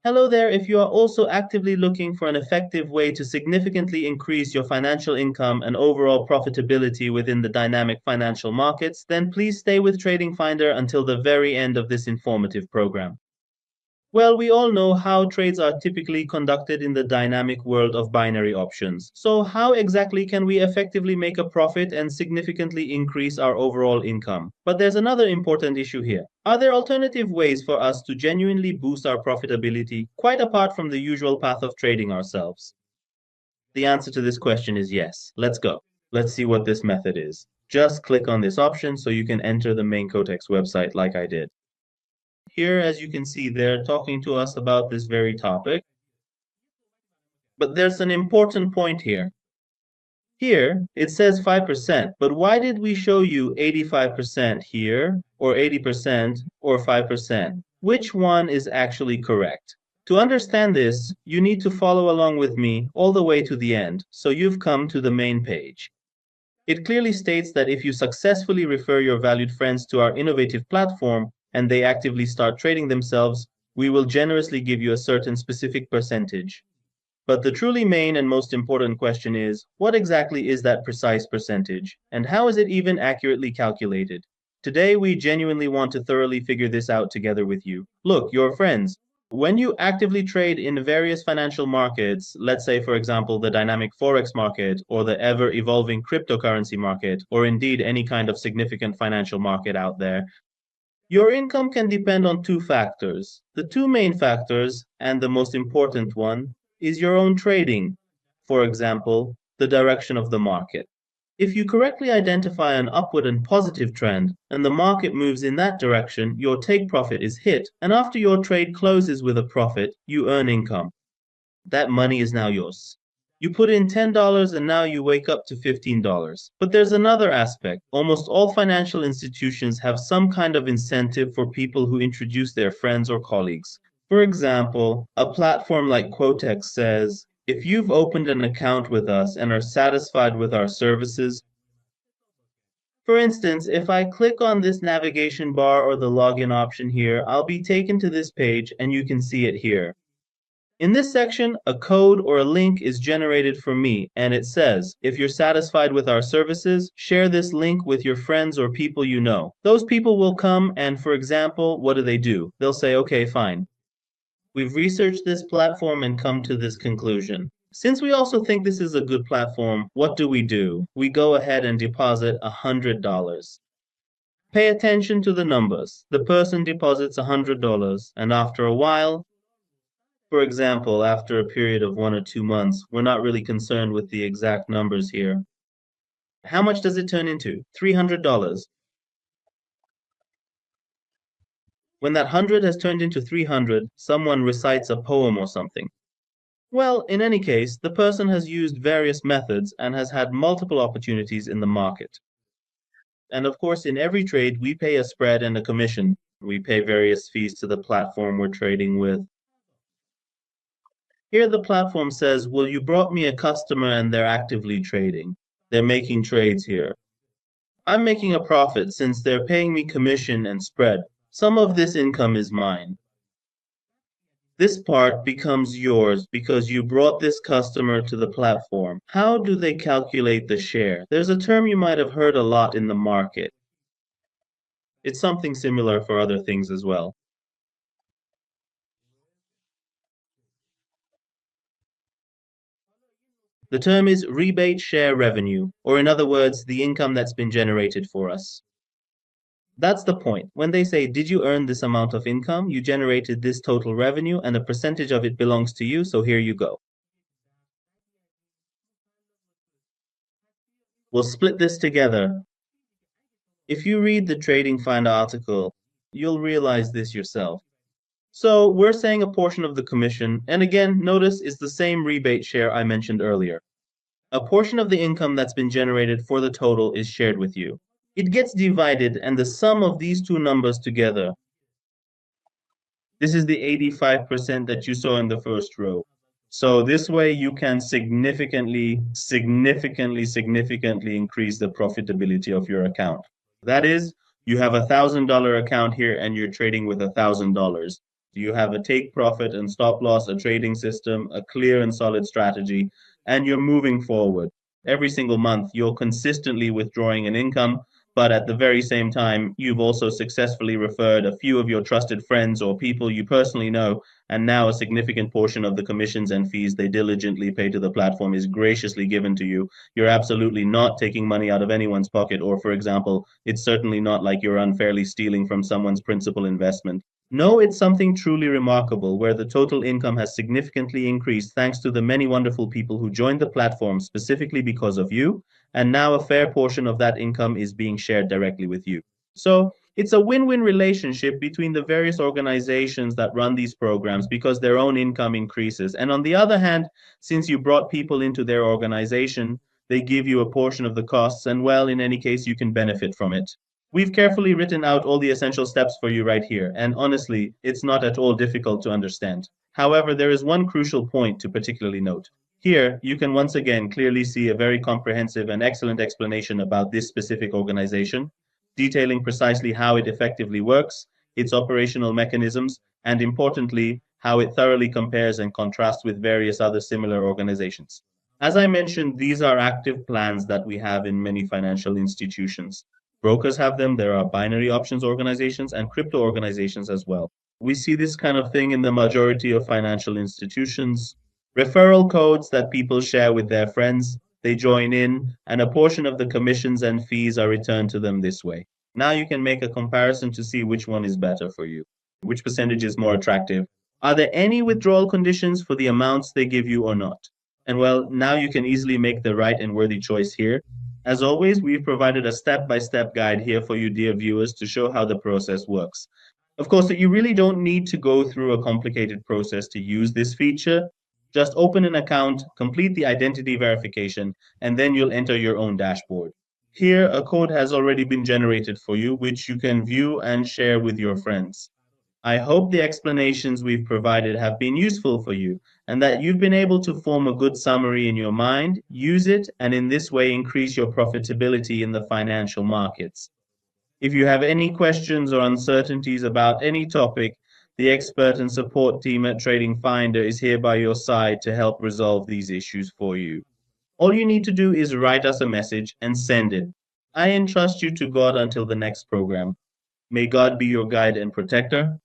Hello there. If you are also actively looking for an effective way to significantly increase your financial income and overall profitability within the dynamic financial markets, then please stay with TradingFinder until the very end of this informative program. Well, we all know how trades are typically conducted in the dynamic world of binary options. So, how exactly can we effectively make a profit and significantly increase our overall income? But there's another important issue here. Are there alternative ways for us to genuinely boost our profitability, quite apart from the usual path of trading ourselves? The answer to this question is yes. Let's go. Let's see what this method is. Just click on this option so you can enter the main Quotex website like I did. Here, as you can see, they're talking to us about this very topic. But there's an important point here. Here, it says 5%, but why did we show you 85% here, or 80%, or 5%? Which one is actually correct? To understand this, you need to follow along with me all the way to the end, so you've come to the main page. It clearly states that if you successfully refer your valued friends to our innovative platform and they actively start trading themselves, we will generously give you a certain specific percentage. But the truly main and most important question is, what exactly is that precise percentage, and how is it even accurately calculated? Today, we genuinely want to thoroughly figure this out together with you. Look, your friends, when you actively trade in various financial markets, let's say, for example, the dynamic forex market or the ever-evolving cryptocurrency market, or indeed any kind of significant financial market out there, your income can depend on two factors. The two main factors, and the most important one, is your own trading. For example, the direction of the market. If you correctly identify an upward and positive trend, and the market moves in that direction, your take profit is hit, and after your trade closes with a profit, you earn income. That money is now yours. You put in $10 and now you wake up to $15. But there's another aspect. Almost all financial institutions have some kind of incentive for people who introduce their friends or colleagues. For example, a platform like Quotex says, if you've opened an account with us and are satisfied with our services, for instance, if I click on this navigation bar or the login option here, I'll be taken to this page and you can see it here. In this section, a code or a link is generated for me, and it says, if you're satisfied with our services, share this link with your friends or people you know. Those people will come and, for example, what do? They'll say, okay, fine. We've researched this platform and come to this conclusion. Since we also think this is a good platform, what do? We go ahead and deposit $100. Pay attention to the numbers. The person deposits $100, and after a while, for example, after a period of 1 or 2 months, we're not really concerned with the exact numbers here. How much does it turn into? $300. When that 100 has turned into 300, someone recites a poem or something. Well, in any case, the person has used various methods and has had multiple opportunities in the market. And of course, in every trade, we pay a spread and a commission. We pay various fees to the platform we're trading with. Here the platform says, well, you brought me a customer and they're actively trading. They're making trades here. I'm making a profit since they're paying me commission and spread. Some of this income is mine. This part becomes yours because you brought this customer to the platform. How do they calculate the share? There's a term you might have heard a lot in the market. It's something similar for other things as well. The term is rebate share revenue, or in other words, the income that's been generated for us. That's the point. When they say, did you earn this amount of income? You generated this total revenue and a percentage of it belongs to you, so here you go. We'll split this together. If you read the TradingFinder article, you'll realize this yourself. So we're saying a portion of the commission, and again, notice it's the same rebate share I mentioned earlier. A portion of the income that's been generated for the total is shared with you. It gets divided, and the sum of these two numbers together, this is the 85% that you saw in the first row. So this way you can significantly increase the profitability of your account. That is, you have $1,000 account here and you're trading with $1,000. You have a take profit and stop loss, a trading system, a clear and solid strategy, and you're moving forward. Every single month, you're consistently withdrawing an income, but at the very same time, you've also successfully referred a few of your trusted friends or people you personally know, and now a significant portion of the commissions and fees they diligently pay to the platform is graciously given to you. You're absolutely not taking money out of anyone's pocket, or, for example, it's certainly not like you're unfairly stealing from someone's principal investment. No, it's something truly remarkable where the total income has significantly increased thanks to the many wonderful people who joined the platform specifically because of you, and now a fair portion of that income is being shared directly with you. So it's a win-win relationship between the various organizations that run these programs because their own income increases. And on the other hand, since you brought people into their organization, they give you a portion of the costs, and well, in any case, you can benefit from it. We've carefully written out all the essential steps for you right here, and honestly, it's not at all difficult to understand. However, there is one crucial point to particularly note. Here, you can once again clearly see a very comprehensive and excellent explanation about this specific organization, detailing precisely how it effectively works, its operational mechanisms, and importantly, how it thoroughly compares and contrasts with various other similar organizations. As I mentioned, these are active plans that we have in many financial institutions. Brokers have them. There are binary options organizations and crypto organizations as well. We see this kind of thing in the majority of financial institutions. Referral codes that people share with their friends, they join in, and a portion of the commissions and fees are returned to them this way. Now you can make a comparison to see which one is better for you, which percentage is more attractive. Are there any withdrawal conditions for the amounts they give you or not? And well, now you can easily make the right and worthy choice here. As always, we've provided a step-by-step guide here for you, dear viewers, to show how the process works. Of course, you really don't need to go through a complicated process to use this feature. Just open an account, complete the identity verification, and then you'll enter your own dashboard. Here, a code has already been generated for you, which you can view and share with your friends. I hope the explanations we've provided have been useful for you and that you've been able to form a good summary in your mind, use it, and in this way increase your profitability in the financial markets. If you have any questions or uncertainties about any topic, the expert and support team at TradingFinder is here by your side to help resolve these issues for you. All you need to do is write us a message and send it. I entrust you to God until the next program. May God be your guide and protector.